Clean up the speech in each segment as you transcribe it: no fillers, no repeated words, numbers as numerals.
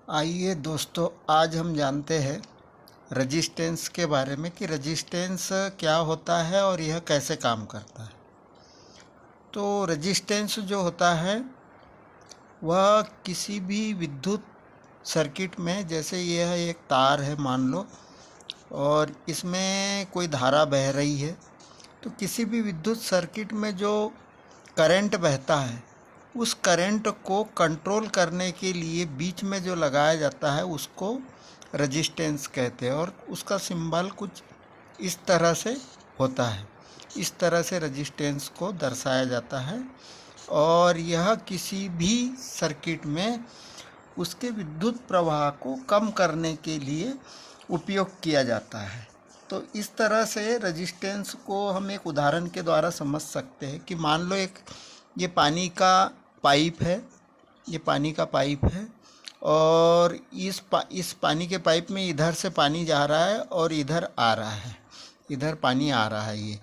आइए दोस्तों, आज हम जानते हैं रजिस्टेंस के बारे में कि रजिस्टेंस क्या होता है और यह कैसे काम करता है। तो रजिस्टेंस जो होता है वह किसी भी विद्युत सर्किट में, जैसे यह एक तार है मान लो और इसमें कोई धारा बह रही है, तो किसी भी विद्युत सर्किट में जो करंट बहता है उस करंट को कंट्रोल करने के लिए बीच में जो लगाया जाता है उसको रजिस्टेंस कहते हैं। और उसका सिंबल कुछ इस तरह से होता है, इस तरह से रजिस्टेंस को दर्शाया जाता है। और यह किसी भी सर्किट में उसके विद्युत प्रवाह को कम करने के लिए उपयोग किया जाता है। तो इस तरह से रजिस्टेंस को हम एक उदाहरण के द्वारा समझ सकते हैं कि मान लो ये पानी का पाइप है, ये पानी का पाइप है और इस पानी के पाइप में इधर से पानी जा रहा है और इधर आ रहा है, इधर पानी आ रहा है। ये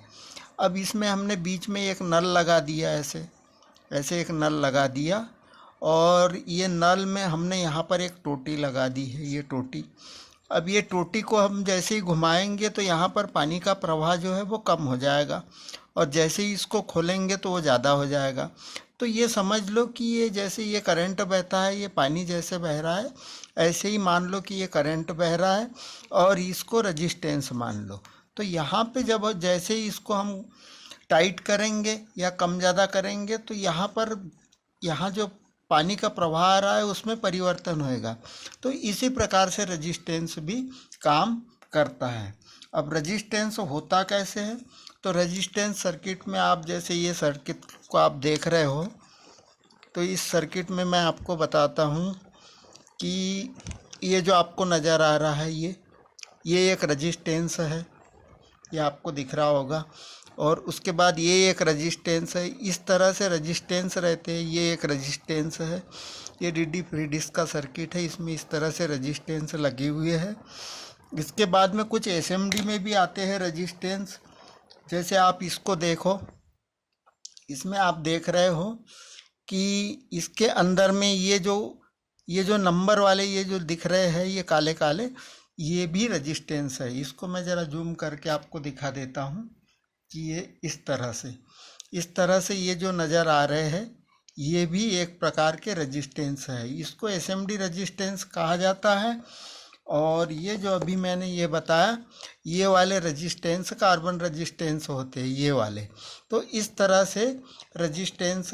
अब इसमें हमने बीच में एक नल लगा दिया, ऐसे एक नल लगा दिया और ये नल में हमने यहाँ पर एक टोटी लगा दी है, ये टोटी। अब ये टोटी को हम जैसे ही घुमाएंगे तो यहाँ पर पानी का प्रवाह जो है वो कम हो जाएगा और जैसे ही इसको खोलेंगे तो वो ज़्यादा हो जाएगा। तो ये समझ लो कि ये जैसे ये करंट बहता है, ये पानी जैसे बह रहा है, ऐसे ही मान लो कि ये करंट बह रहा है और इसको रजिस्टेंस मान लो। तो यहाँ पे जब जैसे ही इसको हम टाइट करेंगे या कम ज़्यादा करेंगे तो यहाँ जो पानी का प्रवाह आ रहा है उसमें परिवर्तन होएगा। तो इसी प्रकार से रजिस्टेंस भी काम करता है। अब रजिस्टेंस होता कैसे है? तो रजिस्टेंस सर्किट में आप जैसे ये सर्किट को आप देख रहे हो, तो इस सर्किट में मैं आपको बताता हूँ कि ये जो आपको नज़र आ रहा है ये एक रजिस्टेंस है, ये आपको दिख रहा होगा। और उसके बाद ये एक रजिस्टेंस है, इस तरह से रजिस्टेंस रहते हैं। ये एक रजिस्टेंस है, ये डीडी फ्री डिस्क का सर्किट है, इसमें इस तरह से रजिस्टेंस लगे हुए हैं। इसके बाद में कुछ एसएमडी में भी आते हैं रजिस्टेंस। जैसे आप इसको देखो, इसमें आप देख रहे हो कि इसके अंदर में ये जो नंबर वाले ये जो दिख रहे हैं, ये काले काले, ये भी रजिस्टेंस है। इसको मैं ज़रा जूम करके आपको दिखा देता हूँ कि ये इस तरह से ये जो नज़र आ रहे हैं ये भी एक प्रकार के रजिस्टेंस है। इसको एसएमडी रजिस्टेंस कहा जाता है। और ये जो अभी मैंने ये बताया, ये वाले रजिस्टेंस कार्बन रजिस्टेंस होते हैं, ये वाले। तो इस तरह से रजिस्टेंस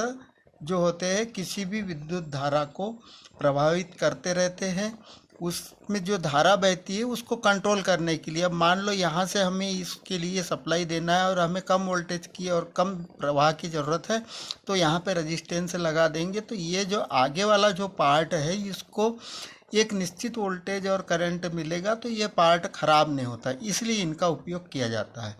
जो होते हैं किसी भी विद्युत धारा को प्रभावित करते रहते हैं। उसमें जो धारा बहती है उसको कंट्रोल करने के लिए, अब मान लो यहाँ से हमें इसके लिए सप्लाई देना है और हमें कम वोल्टेज की और कम प्रवाह की ज़रूरत है, तो यहाँ पे रजिस्टेंस लगा देंगे। तो ये जो आगे वाला जो पार्ट है इसको एक निश्चित वोल्टेज और करंट मिलेगा, तो ये पार्ट ख़राब नहीं होता, इसलिए इनका उपयोग किया जाता है।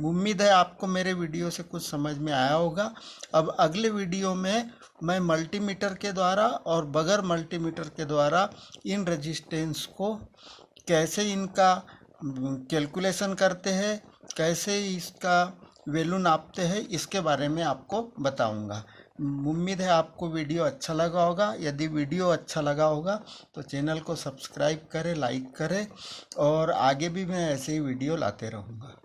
उम्मीद है आपको मेरे वीडियो से कुछ समझ में आया होगा। अब अगले वीडियो में मैं मल्टीमीटर के द्वारा और बगैर मल्टीमीटर के द्वारा इन रजिस्टेंस को कैसे इनका कैलकुलेशन करते हैं, कैसे इसका वैल्यू नापते हैं, इसके बारे में आपको बताऊंगा। उम्मीद है आपको वीडियो अच्छा लगा होगा। यदि वीडियो अच्छा लगा होगा तो चैनल को सब्सक्राइब करें, लाइक करें और आगे भी मैं ऐसे ही वीडियो लाते रहूँगा।